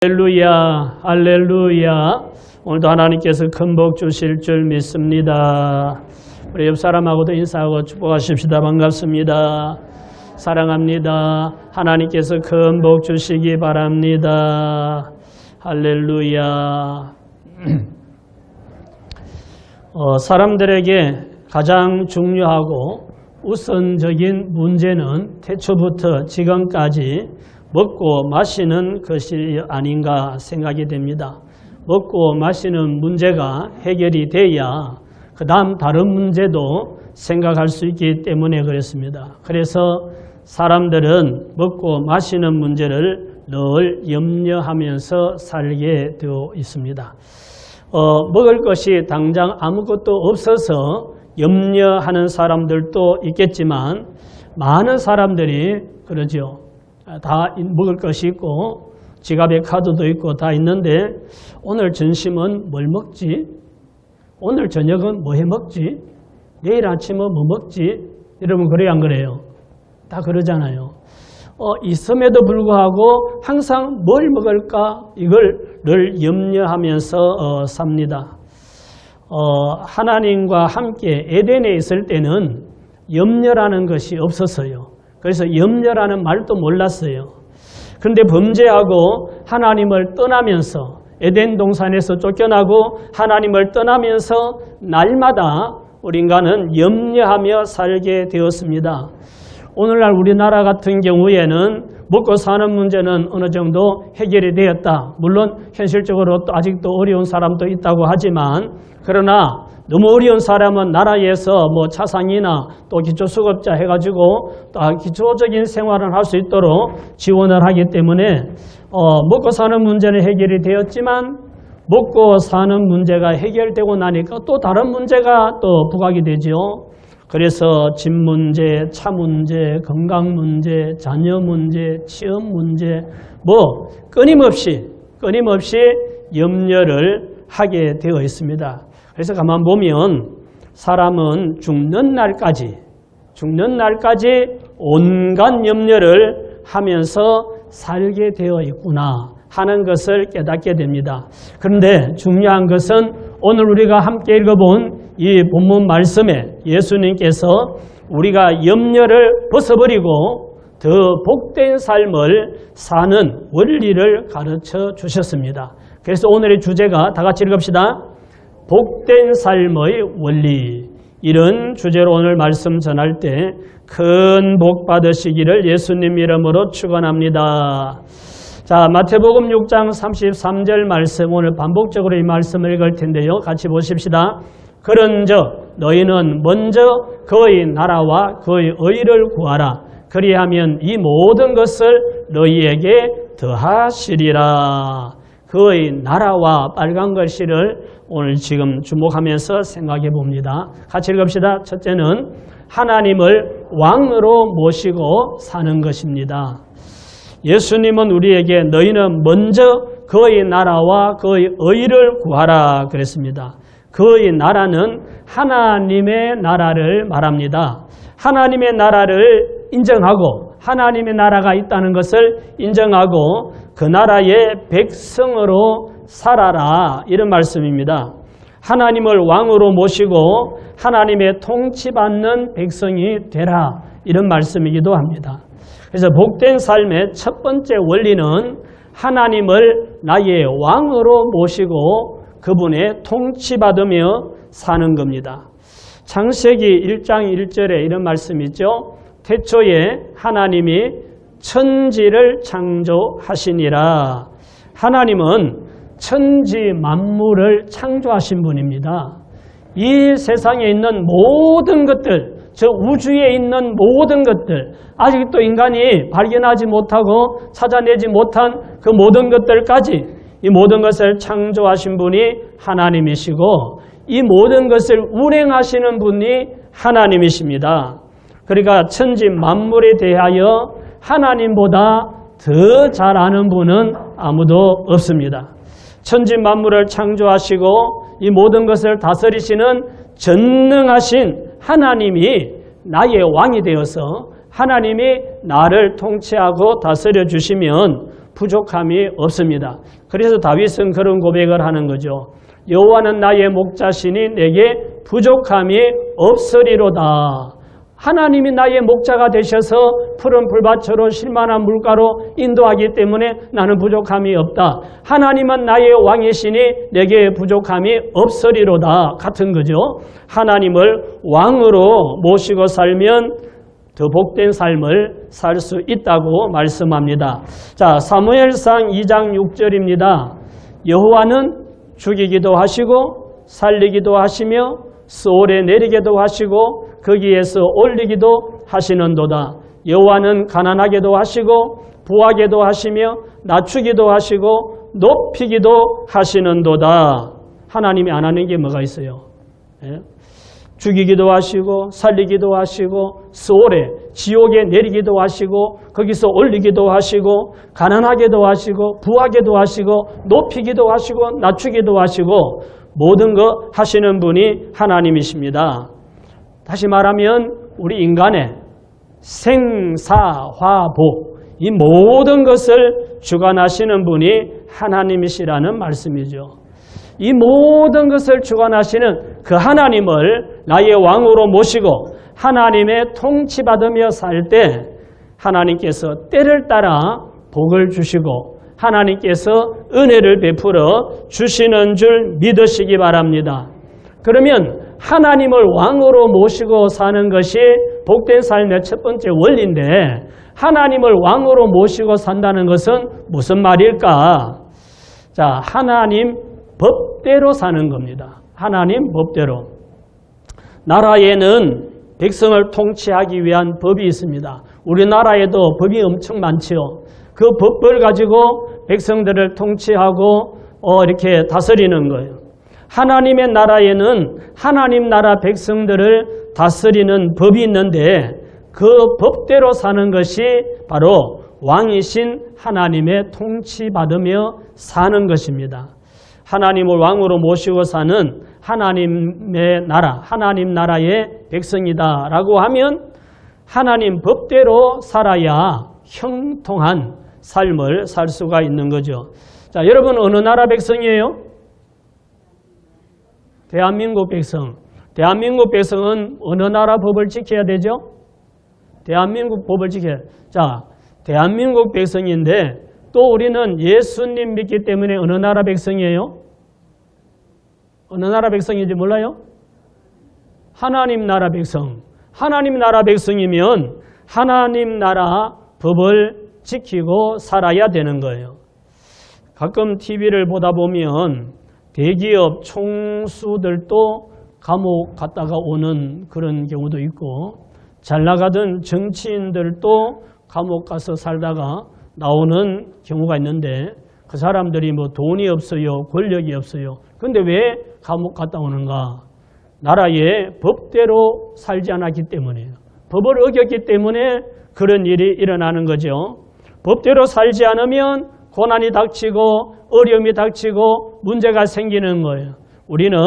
할렐루야, 할렐루야. 오늘도 하나님께서 큰 복 주실 줄 믿습니다. 우리 옆 사람하고도 인사하고 축복하십시다. 반갑습니다. 사랑합니다. 하나님께서 큰 복 주시기 바랍니다. 할렐루야. 사람들에게 가장 중요하고 우선적인 문제는 태초부터 지금까지 먹고 마시는 것이 아닌가 생각이 됩니다. 먹고 마시는 문제가 해결이 돼야 그 다음 다른 문제도 생각할 수 있기 때문에 그렇습니다. 그래서 사람들은 먹고 마시는 문제를 늘 염려하면서 살게 되어 있습니다. 먹을 것이 당장 아무것도 없어서 염려하는 사람들도 있겠지만 많은 사람들이 그러죠. 다 먹을 것이 있고 지갑에 카드도 있고 다 있는데 오늘 점심은 뭘 먹지? 오늘 저녁은 뭐 해 먹지? 내일 아침은 뭐 먹지? 여러분 그래요 안 그래요? 다 그러잖아요. 있음에도 불구하고 항상 뭘 먹을까? 이걸 늘 염려하면서 삽니다. 하나님과 함께 에덴에 있을 때는 염려라는 것이 없었어요. 그래서 염려라는 말도 몰랐어요. 그런데 범죄하고 하나님을 떠나면서 에덴 동산에서 쫓겨나고 하나님을 떠나면서 날마다 우리 인간은 염려하며 살게 되었습니다. 오늘날 우리나라 같은 경우에는 먹고 사는 문제는 어느 정도 해결이 되었다. 물론 현실적으로 또 아직도 어려운 사람도 있다고 하지만 그러나 너무 어려운 사람은 나라에서 뭐 차상이나 또 기초수급자 해가지고 또 기초적인 생활을 할 수 있도록 지원을 하기 때문에 먹고 사는 문제는 해결이 되었지만 먹고 사는 문제가 해결되고 나니까 또 다른 문제가 또 부각이 되죠. 그래서 집 문제, 차 문제, 건강 문제, 자녀 문제, 취업 문제 뭐 끊임없이 염려를 하게 되어 있습니다. 그래서 가만 보면 사람은 죽는 날까지 온갖 염려를 하면서 살게 되어 있구나 하는 것을 깨닫게 됩니다. 그런데 중요한 것은 오늘 우리가 함께 읽어본 이 본문 말씀에 예수님께서 우리가 염려를 벗어버리고 더 복된 삶을 사는 원리를 가르쳐 주셨습니다. 그래서 오늘의 주제가 다 같이 읽읍시다. 복된 삶의 원리. 이런 주제로 오늘 말씀 전할 때 큰 복 받으시기를 예수님 이름으로 축원합니다. 자, 마태복음 6장 33절 말씀 오늘 반복적으로 이 말씀을 읽을 텐데요. 같이 보십시다. 그런즉 너희는 먼저 그의 나라와 그의 의를 구하라. 그리하면 이 모든 것을 너희에게 더하시리라. 그의 나라와 빨간 글씨를 오늘 지금 주목하면서 생각해 봅니다. 같이 읽읍시다. 첫째는 하나님을 왕으로 모시고 사는 것입니다. 예수님은 우리에게 너희는 먼저 그의 나라와 그의 의를 구하라 그랬습니다. 그의 나라는 하나님의 나라를 말합니다. 하나님의 나라를 인정하고 하나님의 나라가 있다는 것을 인정하고 그 나라의 백성으로 살아라 이런 말씀입니다. 하나님을 왕으로 모시고 하나님의 통치받는 백성이 되라 이런 말씀이기도 합니다. 그래서 복된 삶의 첫 번째 원리는 하나님을 나의 왕으로 모시고 그분의 통치받으며 사는 겁니다. 창세기 1장 1절에 이런 말씀이 있죠. 태초에 하나님이 천지를 창조하시니라. 하나님은 천지 만물을 창조하신 분입니다. 이 세상에 있는 모든 것들, 저 우주에 있는 모든 것들, 아직도 인간이 발견하지 못하고 찾아내지 못한 그 모든 것들까지 이 모든 것을 창조하신 분이 하나님이시고 이 모든 것을 운행하시는 분이 하나님이십니다. 그러니까 천지 만물에 대하여 하나님보다 더 잘 아는 분은 아무도 없습니다. 천지 만물을 창조하시고 이 모든 것을 다스리시는 전능하신 하나님이 나의 왕이 되어서 하나님이 나를 통치하고 다스려 주시면 부족함이 없습니다. 그래서 다윗은 그런 고백을 하는 거죠. 여호와는 나의 목자시니 내게 부족함이 없으리로다. 하나님이 나의 목자가 되셔서 푸른 풀밭으로 쉴만한 물가로 인도하기 때문에 나는 부족함이 없다. 하나님은 나의 왕이시니 내게 부족함이 없으리로다. 같은 거죠. 하나님을 왕으로 모시고 살면 더 복된 삶을 살 수 있다고 말씀합니다. 자, 사무엘상 2장 6절입니다. 여호와는 죽이기도 하시고 살리기도 하시며 수월에 내리게도 하시고 거기에서 올리기도 하시는도다. 여호와는 가난하게도 하시고 부하게도 하시며 낮추기도 하시고 높이기도 하시는도다. 하나님이 안 하는 게 뭐가 있어요? 예? 죽이기도 하시고 살리기도 하시고 수월에 지옥에 내리기도 하시고 거기서 올리기도 하시고 가난하게도 하시고 부하게도 하시고 높이기도 하시고 낮추기도 하시고 모든 거 하시는 분이 하나님이십니다. 다시 말하면 우리 인간의 생사화복 이 모든 것을 주관하시는 분이 하나님이시라는 말씀이죠. 이 모든 것을 주관하시는 그 하나님을 나의 왕으로 모시고 하나님의 통치받으며 살 때 하나님께서 때를 따라 복을 주시고 하나님께서 은혜를 베풀어 주시는 줄 믿으시기 바랍니다. 그러면 하나님을 왕으로 모시고 사는 것이 복된 삶의 첫 번째 원리인데 하나님을 왕으로 모시고 산다는 것은 무슨 말일까? 자, 하나님 법대로 사는 겁니다. 하나님 법대로. 나라에는 백성을 통치하기 위한 법이 있습니다. 우리나라에도 법이 엄청 많죠. 그 법을 가지고 백성들을 통치하고 이렇게 다스리는 거예요. 하나님의 나라에는 하나님 나라 백성들을 다스리는 법이 있는데 그 법대로 사는 것이 바로 왕이신 하나님의 통치받으며 사는 것입니다. 하나님을 왕으로 모시고 사는 하나님의 나라, 하나님 나라의 백성이다라고 하면 하나님 법대로 살아야 형통한 삶을 살 수가 있는 거죠. 자, 여러분 어느 나라 백성이에요? 대한민국 백성. 대한민국 백성은 어느 나라 법을 지켜야 되죠? 대한민국 법을 지켜야 돼요. 자, 대한민국 백성인데 또 우리는 예수님 믿기 때문에 어느 나라 백성이에요? 어느 나라 백성인지 몰라요? 하나님 나라 백성. 하나님 나라 백성이면 하나님 나라 법을 지키고 살아야 되는 거예요. 가끔 TV를 보다 보면 대기업 총수들도 감옥 갔다가 오는 그런 경우도 있고 잘 나가던 정치인들도 감옥 가서 살다가 나오는 경우가 있는데 그 사람들이 뭐 돈이 없어요, 권력이 없어요. 근데 왜 감옥 갔다 오는가? 나라의 법대로 살지 않았기 때문이에요. 법을 어겼기 때문에 그런 일이 일어나는 거죠. 법대로 살지 않으면 고난이 닥치고 어려움이 닥치고 문제가 생기는 거예요. 우리는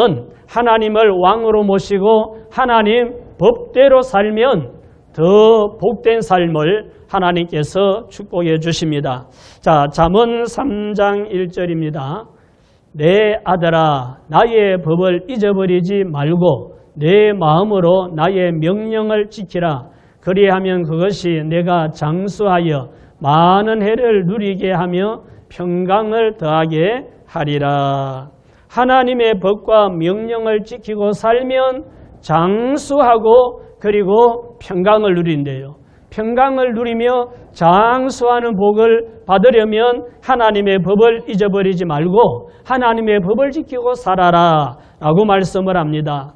하나님을 왕으로 모시고 하나님 법대로 살면 더 복된 삶을 하나님께서 축복해 주십니다. 자, 잠언 3장 1절입니다. 내 아들아 나의 법을 잊어버리지 말고 내 마음으로 나의 명령을 지키라. 그리하면 그것이 내가 장수하여 많은 해를 누리게 하며 평강을 더하게 하리라. 하나님의 법과 명령을 지키고 살면 장수하고 그리고 평강을 누린대요. 평강을 누리며 장수하는 복을 받으려면 하나님의 법을 잊어버리지 말고 하나님의 법을 지키고 살아라 라고 말씀을 합니다.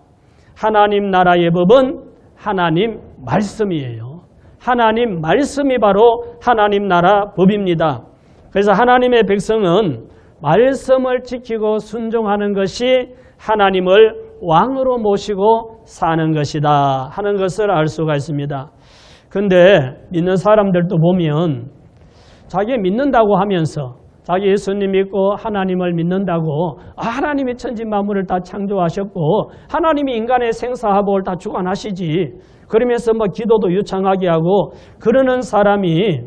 하나님 나라의 법은 하나님 말씀이에요. 하나님 말씀이 바로 하나님 나라 법입니다. 그래서 하나님의 백성은 말씀을 지키고 순종하는 것이 하나님을 왕으로 모시고 사는 것이다 하는 것을 알 수가 있습니다. 근데 믿는 사람들도 보면 자기 믿는다고 하면서 자기 예수님 믿고 하나님을 믿는다고 하나님이 천지 만물을 다 창조하셨고 하나님이 인간의 생사화복을 다 주관하시지 그러면서 뭐 기도도 유창하게 하고 그러는 사람이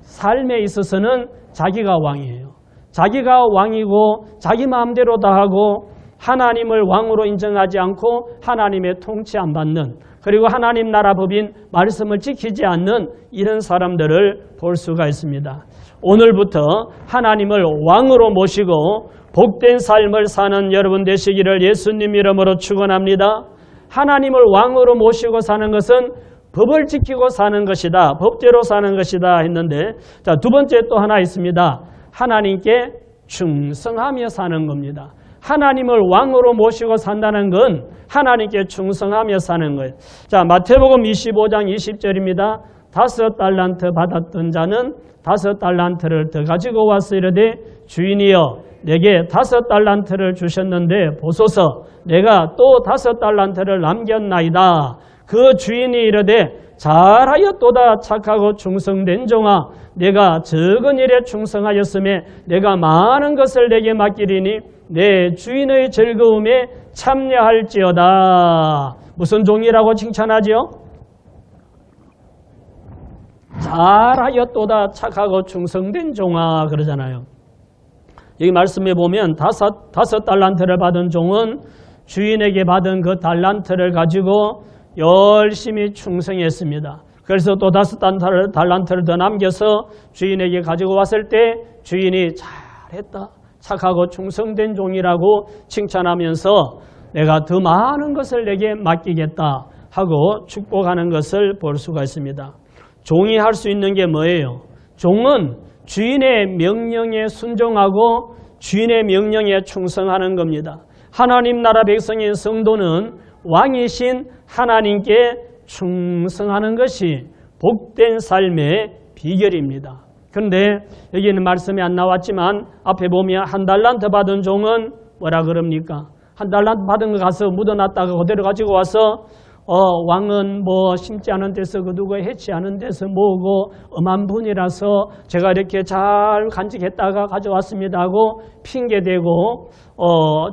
삶에 있어서는 자기가 왕이에요. 자기가 왕이고 자기 마음대로 다 하고 하나님을 왕으로 인정하지 않고 하나님의 통치 안 받는, 그리고 하나님 나라 법인 말씀을 지키지 않는 이런 사람들을 볼 수가 있습니다. 오늘부터 하나님을 왕으로 모시고 복된 삶을 사는 여러분 되시기를 예수님 이름으로 축원합니다. 하나님을 왕으로 모시고 사는 것은 법을 지키고 사는 것이다, 법대로 사는 것이다 했는데, 자, 두 번째 또 하나 있습니다. 하나님께 충성하며 사는 겁니다. 하나님을 왕으로 모시고 산다는 건 하나님께 충성하며 사는 거예요. 자, 마태복음 25장 20절입니다. 5달란트 받았던 자는 5달란트를 더 가지고 와서 이르되 주인이여 내게 5달란트를 주셨는데 보소서 내가 또 5달란트를 남겼나이다. 그 주인이 이르되 잘하였도다 착하고 충성된 종아, 내가 적은 일에 충성하였음에 내가 많은 것을 내게 맡기리니 내 주인의 즐거움에 참여할지어다. 무슨 종이라고 칭찬하지요? 잘하였도다 착하고 충성된 종아 그러잖아요. 여기 말씀에 보면 다섯 달란트를 받은 종은 주인에게 받은 그 달란트를 가지고 열심히 충성했습니다. 그래서 또 5달란트를 더 남겨서 주인에게 가지고 왔을 때 주인이 잘했다, 착하고 충성된 종이라고 칭찬하면서 내가 더 많은 것을 내게 맡기겠다 하고 축복하는 것을 볼 수가 있습니다. 종이 할 수 있는 게 뭐예요? 종은 주인의 명령에 순종하고 주인의 명령에 충성하는 겁니다. 하나님 나라 백성인 성도는 왕이신 하나님께 충성하는 것이 복된 삶의 비결입니다. 그런데 여기는 말씀이 안 나왔지만 앞에 보면 1달란트 받은 종은 뭐라 그럽니까? 1달란트 받은 거 가서 묻어놨다가 그대로 가지고 와서 왕은 뭐 심지 않은 데서 거두고 해치 않은 데서 모으고 엄한 분이라서 제가 이렇게 잘 간직했다가 가져왔습니다 하고 핑계대고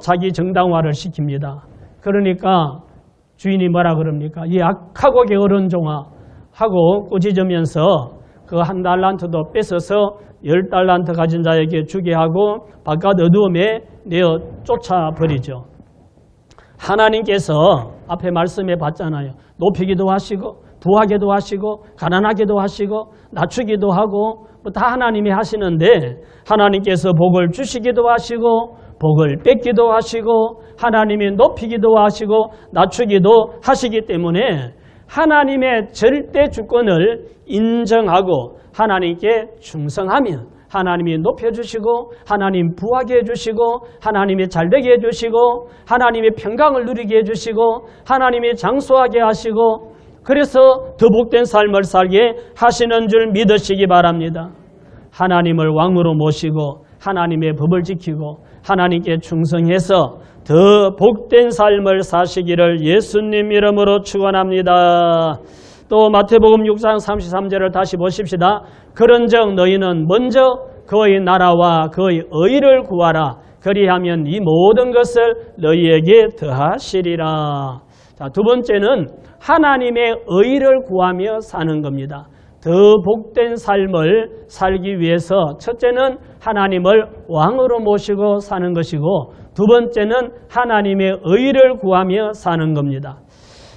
자기 정당화를 시킵니다. 그러니까 주인이 뭐라 그럽니까? 이 악하고 게으른 종아 하고 꾸짖으면서 그 1달란트도 뺏어서 10달란트 가진 자에게 주게 하고 바깥 어두움에 내어 쫓아버리죠. 하나님께서 앞에 말씀해 봤잖아요. 높이기도 하시고 부하게도 하시고 가난하게도 하시고 낮추기도 하고 뭐 다 하나님이 하시는데 하나님께서 복을 주시기도 하시고 복을 뺏기도 하시고 하나님이 높이기도 하시고 낮추기도 하시기 때문에 하나님의 절대 주권을 인정하고 하나님께 충성하면 하나님이 높여주시고 하나님 부하게 해주시고 하나님이 잘되게 해주시고 하나님의 평강을 누리게 해주시고 하나님이 장수하게 하시고 그래서 더 복된 삶을 살게 하시는 줄 믿으시기 바랍니다. 하나님을 왕으로 모시고 하나님의 법을 지키고 하나님께 충성해서 더 복된 삶을 사시기를 예수님 이름으로 축원합니다. 또 마태복음 6장 33절을 다시 보십시다. 그런즉 너희는 먼저 그의 나라와 그의 의를 구하라. 그리하면 이 모든 것을 너희에게 더하시리라. 자, 두 번째는 하나님의 의를 구하며 사는 겁니다. 더 복된 삶을 살기 위해서 첫째는 하나님을 왕으로 모시고 사는 것이고 두 번째는 하나님의 의를 구하며 사는 겁니다.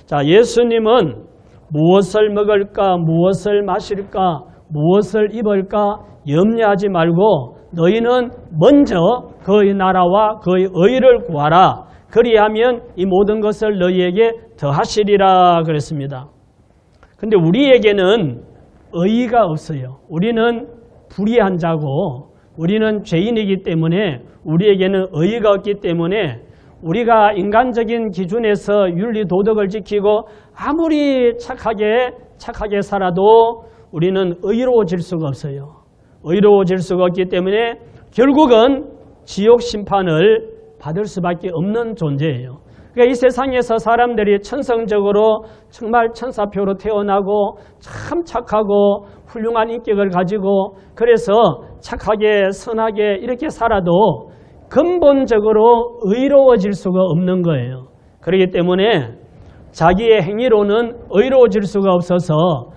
자, 예수님은 무엇을 먹을까, 무엇을 마실까, 무엇을 입을까 염려하지 말고 너희는 먼저 그의 나라와 그의 의를 구하라. 그리하면 이 모든 것을 너희에게 더하시리라 그랬습니다. 그런데 우리에게는 의의가 없어요. 우리는 불의한 자고 우리는 죄인이기 때문에 우리에게는 의의가 없기 때문에 우리가 인간적인 기준에서 윤리 도덕을 지키고 아무리 착하게 살아도 우리는 의로워질 수가 없어요. 의로워질 수가 없기 때문에 결국은 지옥 심판을 받을 수밖에 없는 존재예요. 그러니까 이 세상에서 사람들이 천성적으로 정말 천사표로 태어나고 참 착하고 훌륭한 인격을 가지고 그래서 착하게 선하게 이렇게 살아도 근본적으로 의로워질 수가 없는 거예요. 그렇기 때문에 자기의 행위로는 의로워질 수가 없어서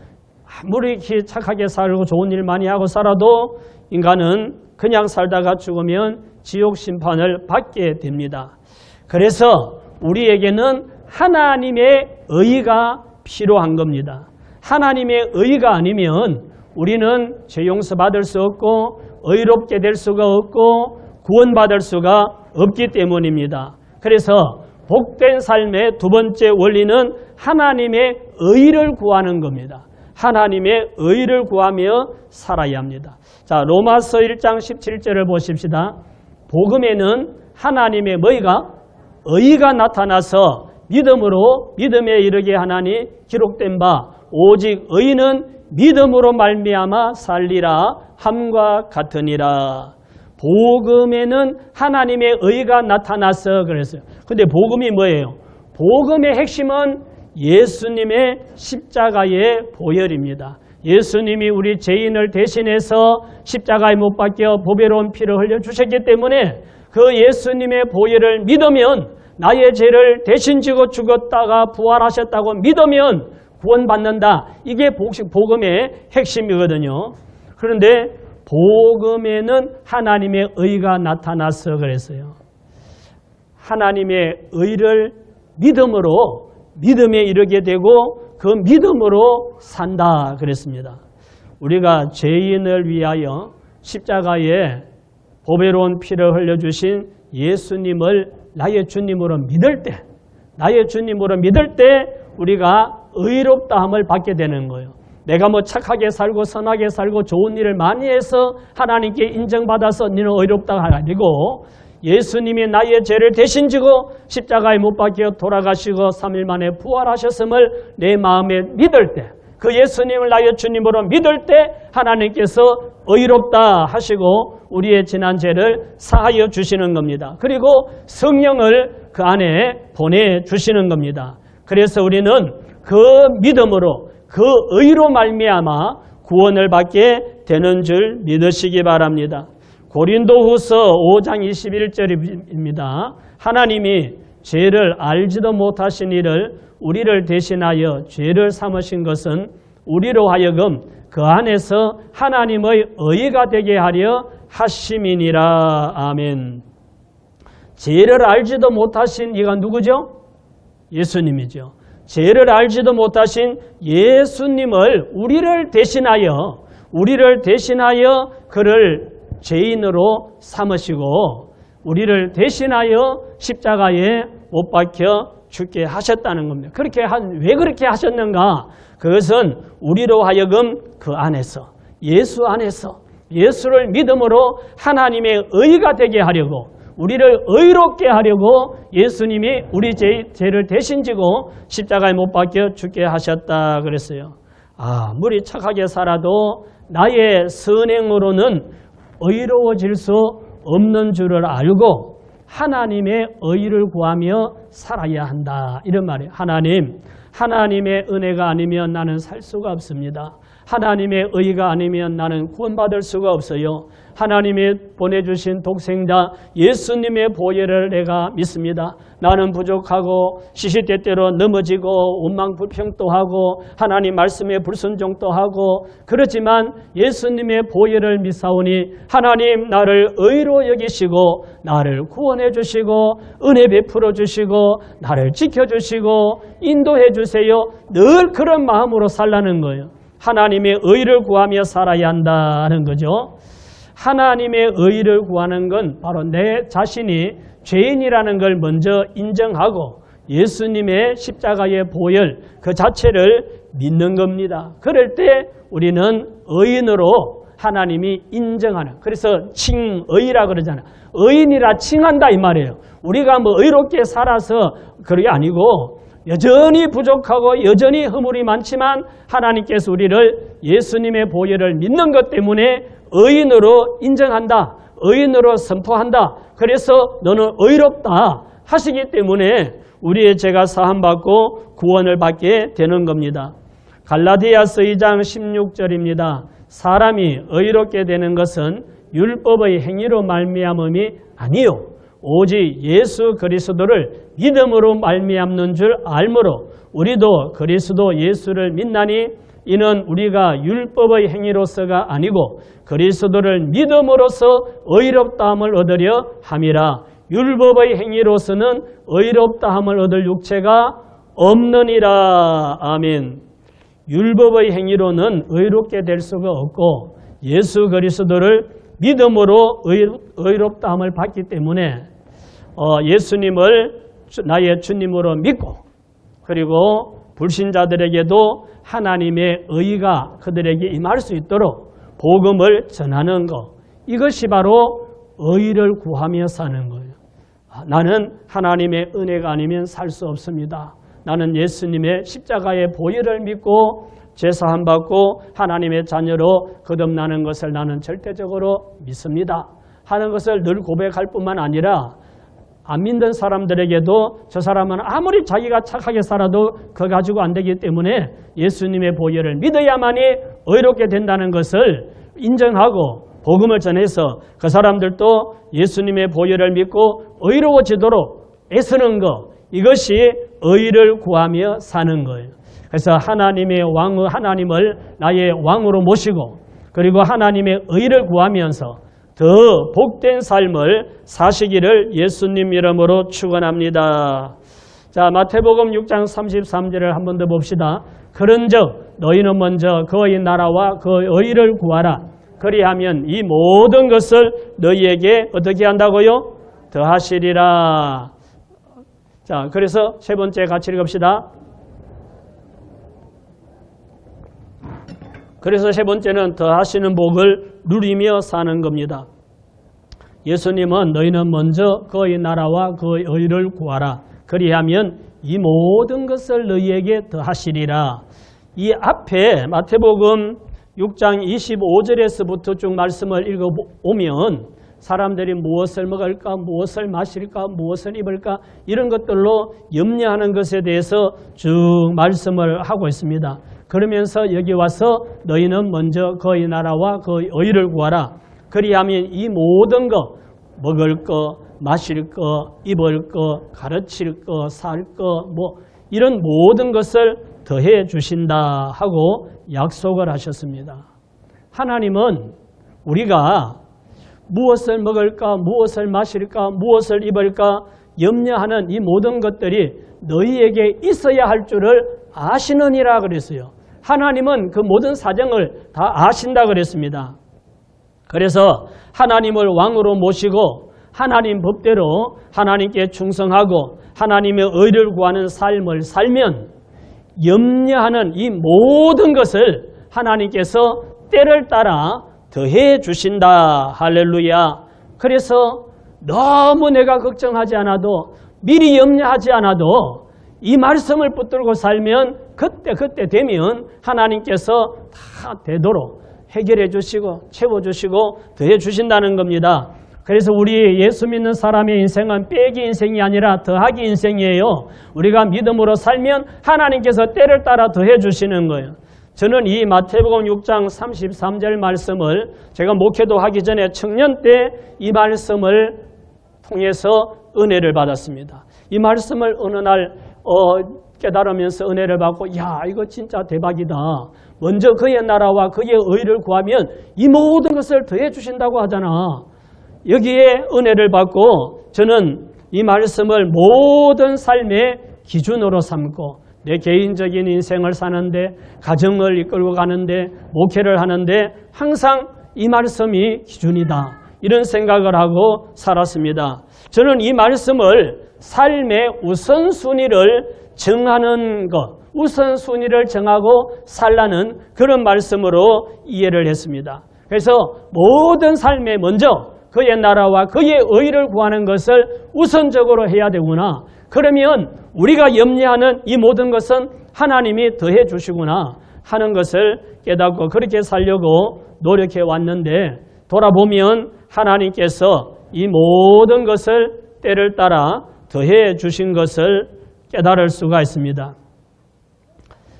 아무리 착하게 살고 좋은 일 많이 하고 살아도 인간은 그냥 살다가 죽으면 지옥 심판을 받게 됩니다. 그래서 우리에게는 하나님의 의가 필요한 겁니다. 하나님의 의가 아니면 우리는 죄 용서받을 수 없고 의롭게 될 수가 없고 구원받을 수가 없기 때문입니다. 그래서 복된 삶의 두 번째 원리는 하나님의 의를 구하는 겁니다. 하나님의 의를 구하며 살아야 합니다. 자, 로마서 1장 17절을 보십시다. 복음에는 하나님의 의가 나타나서 믿음으로 믿음에 이르게 하나니 기록된 바 오직 의인은 믿음으로 말미암아 살리라 함과 같으니라. 복음에는 하나님의 의가 나타나서 그랬어요. 근데 복음이 뭐예요? 복음의 핵심은 예수님의 십자가의 보혈입니다. 예수님이 우리 죄인을 대신해서 십자가에 못 박혀 보배로운 피를 흘려주셨기 때문에 그 예수님의 보혈을 믿으면 나의 죄를 대신 지고 죽었다가 부활하셨다고 믿으면 구원받는다. 이게 복음의 핵심이거든요. 그런데 복음에는 하나님의 의가 나타나서 그랬어요. 하나님의 의를 믿음으로 믿음에 이르게 되고 그 믿음으로 산다 그랬습니다. 우리가 죄인을 위하여 십자가에 보배로운 피를 흘려주신 예수님을 나의 주님으로 믿을 때 우리가 의롭다함을 받게 되는 거예요. 내가 뭐 착하게 살고 선하게 살고 좋은 일을 많이 해서 하나님께 인정받아서 너는 의롭다가 아니고 예수님이 나의 죄를 대신 지고 십자가에 못 박혀 돌아가시고 3일 만에 부활하셨음을 내 마음에 믿을 때, 그 예수님을 나의 주님으로 믿을 때 하나님께서 의롭다 하시고 우리의 지난 죄를 사하여 주시는 겁니다. 그리고 성령을 그 안에 보내주시는 겁니다. 그래서 우리는 그 믿음으로 그 의로 말미암아 구원을 받게 되는 줄 믿으시기 바랍니다. 고린도후서 5장 21절입니다. 하나님이 죄를 알지도 못하신 이를 우리를 대신하여 죄를 삼으신 것은 우리로 하여금 그 안에서 하나님의 의가 되게 하려 하심이니라. 아멘. 죄를 알지도 못하신 이가 누구죠? 예수님이죠. 죄를 알지도 못하신 예수님을 우리를 대신하여 그를 죄인으로 삼으시고 우리를 대신하여 십자가에 못 박혀 죽게 하셨다는 겁니다. 왜 그렇게 하셨는가? 그것은 우리로 하여금 그 안에서 예수 안에서 예수를 믿음으로 하나님의 의가 되게 하려고 우리를 의롭게 하려고 예수님이 우리 죄를 대신 지고 십자가에 못 박혀 죽게 하셨다 그랬어요. 아무리 착하게 살아도 나의 선행으로는 의로워질 수 없는 줄을 알고 하나님의 의를 구하며 살아야 한다. 이런 말이에요. 하나님의 은혜가 아니면 나는 살 수가 없습니다. 하나님의 의가 아니면 나는 구원받을 수가 없어요. 하나님이 보내주신 독생자 예수님의 보혈을 내가 믿습니다. 나는 부족하고 시시때때로 넘어지고 원망불평도 하고 하나님 말씀에 불순종도 하고 그렇지만 예수님의 보혈을 믿사오니 하나님 나를 의로 여기시고 나를 구원해 주시고 은혜 베풀어 주시고 나를 지켜주시고 인도해 주세요. 늘 그런 마음으로 살라는 거예요. 하나님의 의를 구하며 살아야 한다는 거죠. 하나님의 의를 구하는 건 바로 내 자신이 죄인이라는 걸 먼저 인정하고 예수님의 십자가의 보혈 그 자체를 믿는 겁니다. 그럴 때 우리는 의인으로 하나님이 인정하는, 그래서 칭의라 그러잖아요. 의인이라 칭한다 이 말이에요. 우리가 뭐 의롭게 살아서 그런 게 아니고 여전히 부족하고 여전히 허물이 많지만 하나님께서 우리를 예수님의 보혈을 믿는 것 때문에 의인으로 인정한다. 의인으로 선포한다. 그래서 너는 의롭다 하시기 때문에 우리의 죄가 사함받고 구원을 받게 되는 겁니다. 갈라디아서 2장 16절입니다. 사람이 의롭게 되는 것은 율법의 행위로 말미암음이 아니요 오직 예수 그리스도를 믿음으로 말미암는 줄 알므로 우리도 그리스도 예수를 믿나니 이는 우리가 율법의 행위로서가 아니고 그리스도를 믿음으로써 의롭다함을 얻으려 함이라. 율법의 행위로서는 의롭다함을 얻을 육체가 없느니라. 아멘. 율법의 행위로는 의롭게 될 수가 없고 예수 그리스도를 믿음으로 의롭다함을 받기 때문에 예수님을 나의 주님으로 믿고 그리고 불신자들에게도 하나님의 의가 그들에게 임할 수 있도록 복음을 전하는 것, 이것이 바로 의를 구하며 사는 거예요. 나는 하나님의 은혜가 아니면 살 수 없습니다. 나는 예수님의 십자가의 보혈을 믿고 제사함 받고 하나님의 자녀로 거듭나는 것을 나는 절대적으로 믿습니다 하는 것을 늘 고백할 뿐만 아니라 안 믿는 사람들에게도 저 사람은 아무리 자기가 착하게 살아도 그거 가지고 안 되기 때문에 예수님의 보혈을 믿어야만이 의롭게 된다는 것을 인정하고 복음을 전해서 그 사람들도 예수님의 보혈을 믿고 의로워지도록 애쓰는 것, 이것이 의를 구하며 사는 거예요. 그래서 하나님의 하나님을 나의 왕으로 모시고 그리고 하나님의 의를 구하면서 더 복된 삶을 사시기를 예수님 이름으로 축원합니다. 자, 마태복음 6장 33절을 한 번 더 봅시다. 그런즉 너희는 먼저 그의 나라와 그의 의를 구하라. 그리하면 이 모든 것을 너희에게 어떻게 한다고요? 더하시리라. 자, 그래서 세 번째 같이 읽읍시다. 그래서 세 번째는 더하시는 복을 누리며 사는 겁니다. 예수님은 너희는 먼저 그의 나라와 그의 의를 구하라. 그리하면 이 모든 것을 너희에게 더하시리라. 이 앞에 마태복음 6장 25절에서부터 쭉 말씀을 읽어보면 사람들이 무엇을 먹을까, 무엇을 마실까, 무엇을 입을까 이런 것들로 염려하는 것에 대해서 쭉 말씀을 하고 있습니다. 그러면서 여기 와서 너희는 먼저 그의 나라와 그의 의를 구하라. 그리하면 이 모든 것, 먹을 것, 마실 것, 입을 것, 가르칠 것, 살 것, 이런 모든 것을 더해 주신다 하고 약속을 하셨습니다. 하나님은 우리가 무엇을 먹을까, 무엇을 마실까, 무엇을 입을까 염려하는 이 모든 것들이 너희에게 있어야 할 줄을 아시느니라 그랬어요. 하나님은 그 모든 사정을 다 아신다 그랬습니다. 그래서 하나님을 왕으로 모시고 하나님 법대로 하나님께 충성하고 하나님의 의를 구하는 삶을 살면 염려하는 이 모든 것을 하나님께서 때를 따라 더해 주신다. 할렐루야. 그래서 너무 내가 걱정하지 않아도 미리 염려하지 않아도 이 말씀을 붙들고 살면 그때 되면 하나님께서 다 되도록 해결해 주시고 채워주시고 더해 주신다는 겁니다. 그래서 우리 예수 믿는 사람의 인생은 빼기 인생이 아니라 더하기 인생이에요. 우리가 믿음으로 살면 하나님께서 때를 따라 더해 주시는 거예요. 저는 이 마태복음 6장 33절 말씀을 제가 목회도 하기 전에 청년 때 이 말씀을 통해서 은혜를 받았습니다. 이 말씀을 어느 날 깨달으면서 은혜를 받고 야 이거 진짜 대박이다. 먼저 그의 나라와 그의 의를 구하면 이 모든 것을 더해 주신다고 하잖아. 여기에 은혜를 받고 저는 이 말씀을 모든 삶의 기준으로 삼고 내 개인적인 인생을 사는데 가정을 이끌고 가는데 목회를 하는데 항상 이 말씀이 기준이다. 이런 생각을 하고 살았습니다. 저는 이 말씀을 삶의 우선순위를 정하는 것, 우선순위를 정하고 살라는 그런 말씀으로 이해를 했습니다. 그래서 모든 삶에 먼저 그의 나라와 그의 의를 구하는 것을 우선적으로 해야 되구나. 그러면 우리가 염려하는 이 모든 것은 하나님이 더해 주시구나 하는 것을 깨닫고 그렇게 살려고 노력해 왔는데 돌아보면 하나님께서 이 모든 것을 때를 따라 더해 주신 것을 깨달을 수가 있습니다.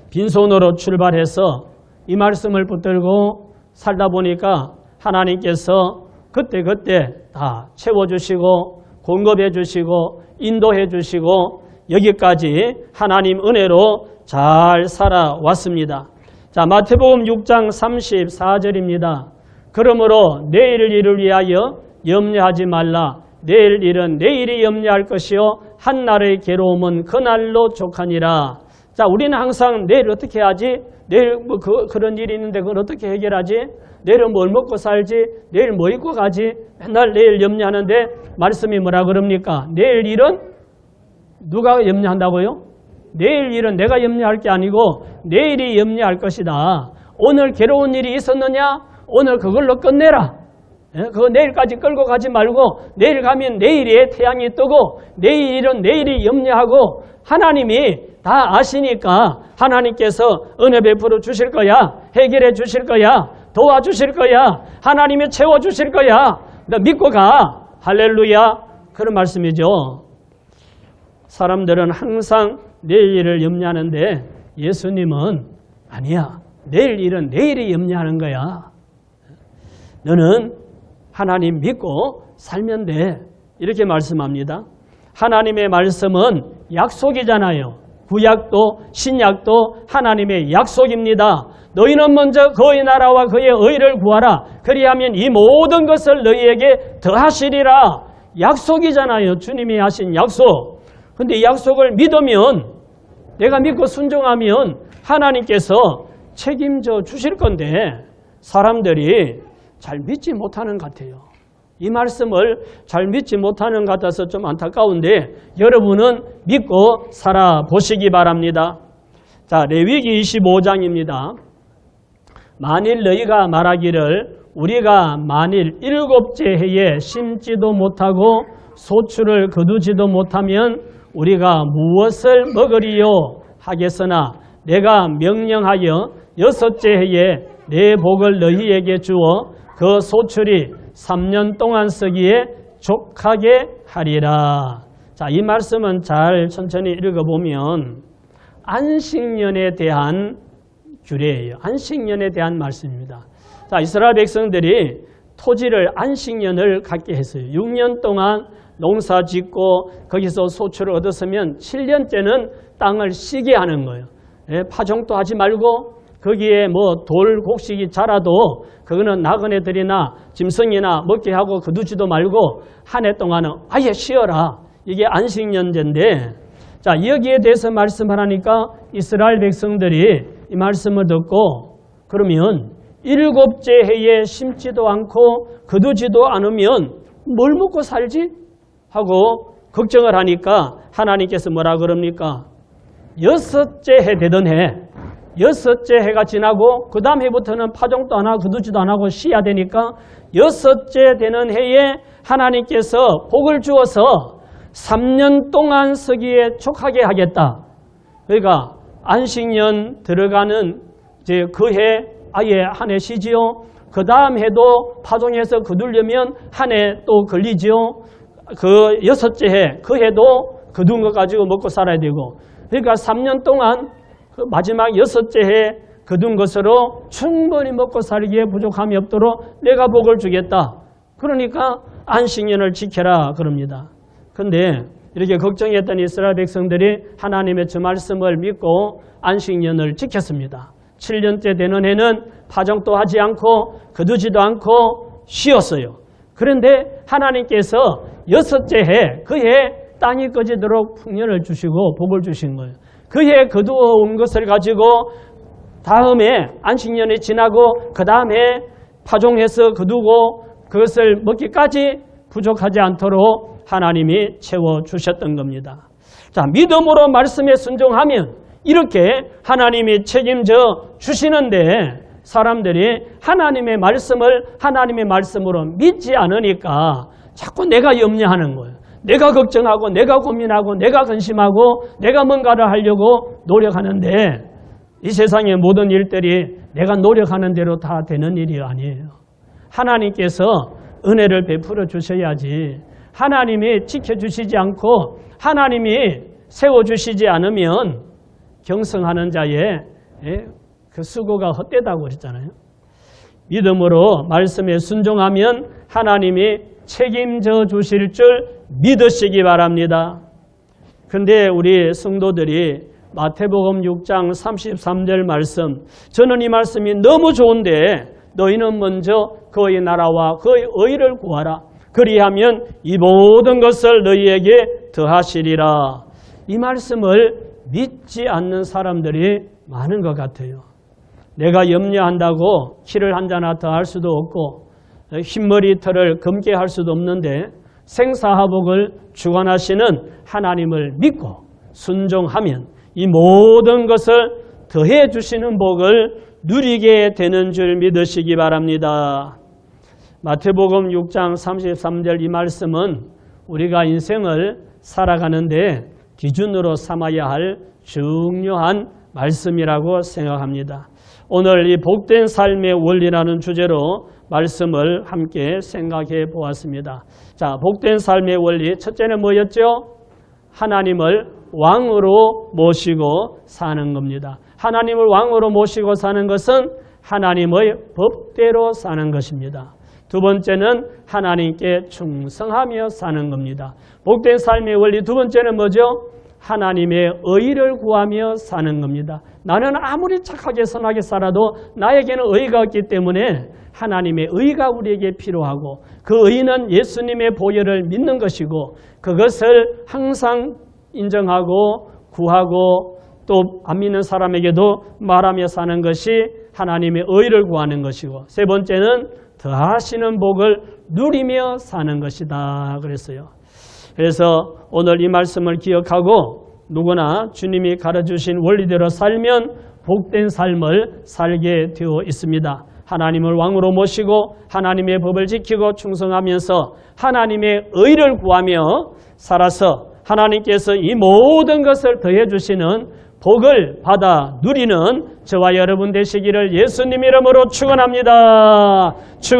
빈손으로 출발해서 이 말씀을 붙들고 살다 보니까 하나님께서 그때 다 채워주시고 공급해 주시고 인도해 주시고 여기까지 하나님 은혜로 잘 살아왔습니다. 자, 마태복음 6장 34절입니다. 그러므로 내일 일을 위하여 염려하지 말라. 내일 일은 내일이 염려할 것이요 한날의 괴로움은 그날로 족하니라. 자, 우리는 항상 내일 어떻게 하지? 내일 뭐 그런 일이 있는데 그걸 어떻게 해결하지? 내일은 뭘 먹고 살지? 내일 뭐 입고 가지? 맨날 내일 염려하는데 말씀이 뭐라 그럽니까? 내일 일은 누가 염려한다고요? 내일 일은 내가 염려할 게 아니고 내일이 염려할 것이다. 오늘 괴로운 일이 있었느냐? 오늘 그걸로 끝내라. 그거 내일까지 끌고 가지 말고 내일 가면 내일에 태양이 뜨고 내일 일은 내일이 염려하고 하나님이 다 아시니까 하나님께서 은혜 베풀어 주실 거야. 해결해 주실 거야. 도와주실 거야. 하나님이 채워주실 거야. 너 믿고 가. 할렐루야. 그런 말씀이죠. 사람들은 항상 내일 일을 염려하는데 예수님은 아니야. 내일 일은 내일이 염려하는 거야. 너는 하나님 믿고 살면 돼. 이렇게 말씀합니다. 하나님의 말씀은 약속이잖아요. 구약도 신약도 하나님의 약속입니다. 너희는 먼저 그의 나라와 그의 의를 구하라. 그리하면 이 모든 것을 너희에게 더하시리라. 약속이잖아요. 주님이 하신 약속. 근데 이 약속을 믿으면 내가 믿고 순종하면 하나님께서 책임져 주실 건데 사람들이 잘 믿지 못하는 것 같아요. 이 말씀을 잘 믿지 못하는 것 같아서 좀 안타까운데 여러분은 믿고 살아보시기 바랍니다. 자, 레위기 25장입니다. 만일 너희가 말하기를 우리가 만일 7째 해에 심지도 못하고 소출을 거두지도 못하면 우리가 무엇을 먹으리요 하겠으나 내가 명령하여 6째 해에 내 복을 너희에게 주어 그 소출이 3년 동안 쓰기에 족하게 하리라. 자, 이 말씀은 잘 천천히 읽어보면 안식년에 대한 규례예요. 안식년에 대한 말씀입니다. 자, 이스라엘 백성들이 토지를 안식년을 갖게 했어요. 6년 동안 농사 짓고 거기서 소출을 얻었으면 7년째는 땅을 쉬게 하는 거예요. 파종도 하지 말고 거기에 뭐 돌 곡식이 자라도 그거는 나그네들이나 짐승이나 먹게 하고 거두지도 말고 한 해 동안은 아예 쉬어라. 이게 안식년제인데 자, 여기에 대해서 말씀하라니까 이스라엘 백성들이 이 말씀을 듣고 그러면 7째 해에 심지도 않고 거두지도 않으면 뭘 먹고 살지? 하고 걱정을 하니까 하나님께서 뭐라 그럽니까? 6째 해 되던 해 6째 해가 지나고 그 다음 해부터는 파종도 안 하고 거두지도 안 하고 쉬어야 되니까 6째 되는 해에 하나님께서 복을 주어서 3년 동안 서기에 촉하게 하겠다. 그러니까 안식년 들어가는 이제 그 해 아예 한 해 쉬지요. 그 다음 해도 파종해서 거두려면 한 해 또 걸리지요. 그 6째 해, 그 해도 거둔 거 가지고 먹고 살아야 되고 그러니까 3년 동안 그 마지막 6째 해 거둔 것으로 충분히 먹고 살기에 부족함이 없도록 내가 복을 주겠다. 그러니까 안식년을 지켜라 그럽니다. 그런데 이렇게 걱정했던 이스라엘 백성들이 하나님의 저 말씀을 믿고 안식년을 지켰습니다. 7년째 되는 해는 파종도 하지 않고 거두지도 않고 쉬었어요. 그런데 하나님께서 6째 해, 그 해 땅이 꺼지도록 풍년을 주시고 복을 주신 거예요. 그 해 거두어온 것을 가지고 다음에 안식년이 지나고 그 다음에 파종해서 거두고 그것을 먹기까지 부족하지 않도록 하나님이 채워주셨던 겁니다. 자, 믿음으로 말씀에 순종하면 이렇게 하나님이 책임져 주시는데 사람들이 하나님의 말씀을 하나님의 말씀으로 믿지 않으니까 자꾸 내가 염려하는 거예요. 내가 걱정하고 내가 고민하고 내가 근심하고 내가 뭔가를 하려고 노력하는데 이 세상의 모든 일들이 내가 노력하는 대로 다 되는 일이 아니에요. 하나님께서 은혜를 베풀어 주셔야지 하나님이 지켜주시지 않고 하나님이 세워주시지 않으면 경성하는 자의 그 수고가 헛되다고 그랬잖아요. 믿음으로 말씀에 순종하면 하나님이 책임져 주실 줄 믿으시기 바랍니다. 그런데 우리 성도들이 마태복음 6장 33절 말씀, 저는 이 말씀이 너무 좋은데 너희는 먼저 그의 나라와 그의 의를 구하라. 그리하면 이 모든 것을 너희에게 더하시리라. 이 말씀을 믿지 않는 사람들이 많은 것 같아요. 내가 염려한다고 키를 한 자나 더 할 수도 없고 흰머리털을 검게 할 수도 없는데 생사화복을 주관하시는 하나님을 믿고 순종하면 이 모든 것을 더해 주시는 복을 누리게 되는 줄 믿으시기 바랍니다. 마태복음 6장 33절 이 말씀은 우리가 인생을 살아가는데 기준으로 삼아야 할 중요한 말씀이라고 생각합니다. 오늘 이 복된 삶의 원리라는 주제로 말씀을 함께 생각해 보았습니다. 자, 복된 삶의 원리 첫째는 뭐였죠? 하나님을 왕으로 모시고 사는 겁니다. 하나님을 왕으로 모시고 사는 것은 하나님의 법대로 사는 것입니다. 두 번째는 하나님께 충성하며 사는 겁니다. 복된 삶의 원리 두 번째는 뭐죠? 하나님의 의를 구하며 사는 겁니다. 나는 아무리 착하게 선하게 살아도 나에게는 의가 없기 때문에 하나님의 의가 우리에게 필요하고 그 의는 예수님의 보혈을 믿는 것이고 그것을 항상 인정하고 구하고 또 안 믿는 사람에게도 말하며 사는 것이 하나님의 의를 구하는 것이고 세 번째는 더하시는 복을 누리며 사는 것이다 그랬어요. 그래서 오늘 이 말씀을 기억하고 누구나 주님이 가르쳐주신 원리대로 살면 복된 삶을 살게 되어 있습니다. 하나님을 왕으로 모시고 하나님의 법을 지키고 충성하면서 하나님의 의를 구하며 살아서 하나님께서 이 모든 것을 더해 주시는 복을 받아 누리는 저와 여러분 되시기를 예수님 이름으로 축원합니다.